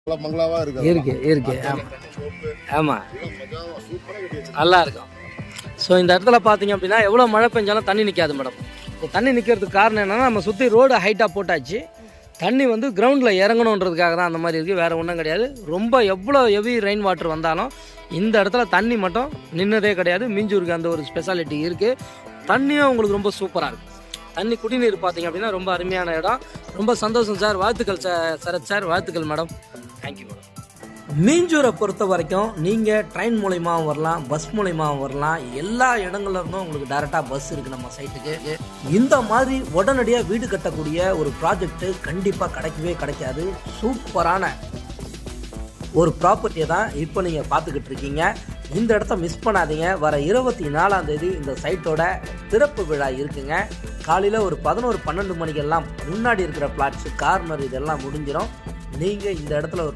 பங்களாவா இருக்கு இருக்கு ஆமாம் நல்லா இருக்கும். ஸோ இந்த இடத்துல பார்த்தீங்க அப்படின்னா எவ்வளோ மழை பெஞ்சாலும் தண்ணி நிற்காது மேடம். இந்த தண்ணி நிற்கிறதுக்கு காரணம் என்னென்னா நம்ம சுற்றி ரோடு ஹைட்டாக போட்டாச்சு. தண்ணி வந்து கிரவுண்டில் இறங்கணுன்றதுக்காக தான் அந்த மாதிரி இருக்குது, வேறு ஒன்றும் கிடையாது. ரொம்ப எவ்வளோ ஹெவி ரெயின் வாட்டர் வந்தாலும் இந்த இடத்துல தண்ணி மட்டும் நின்னதே கிடையாது. மீஞ்சூருக்கு அந்த ஒரு ஸ்பெஷாலிட்டி இருக்குது. தண்ணியும் உங்களுக்கு ரொம்ப சூப்பராக இருக்கும். தண்ணி குடிநீர் பார்த்தீங்க அப்படின்னா ரொம்ப அருமையான இடம். ரொம்ப சந்தோஷம் சார். வாழ்த்துக்கள் சரத் சார், வாழ்த்துக்கள் மேடம். Thank you madam. மீஞ்சூரை பொறுத்த வரைக்கும் நீங்கள் ட்ரெயின் மூலயமாவும் வரலாம், பஸ் மூலயமாவும் வரலாம். எல்லா இடங்கள்ல இருந்தும் உங்களுக்கு டைரெக்டாக பஸ் இருக்குது நம்ம சைட்டுக்கு. இந்த மாதிரி உடனடியாக வீடு கட்டக்கூடிய ஒரு ப்ராஜெக்ட்டு கண்டிப்பாக கிடைக்கவே கிடைக்காது. சூப்பரான ஒரு ப்ராப்பர்ட்டியை தான் இப்போ நீங்கள் பார்த்துக்கிட்டு இருக்கீங்க. இந்த இடத்த மிஸ் பண்ணாதீங்க. வர 24ஆம் தேதி இந்த சைட்டோட திறப்பு விழா இருக்குங்க. காலையில் ஒரு 11-12 மணிக்கெல்லாம் முன்னாடி இருக்கிற பிளாட்ஸு, கார்னர் இதெல்லாம் முடிஞ்சிடும். நீங்கள் இந்த இடத்துல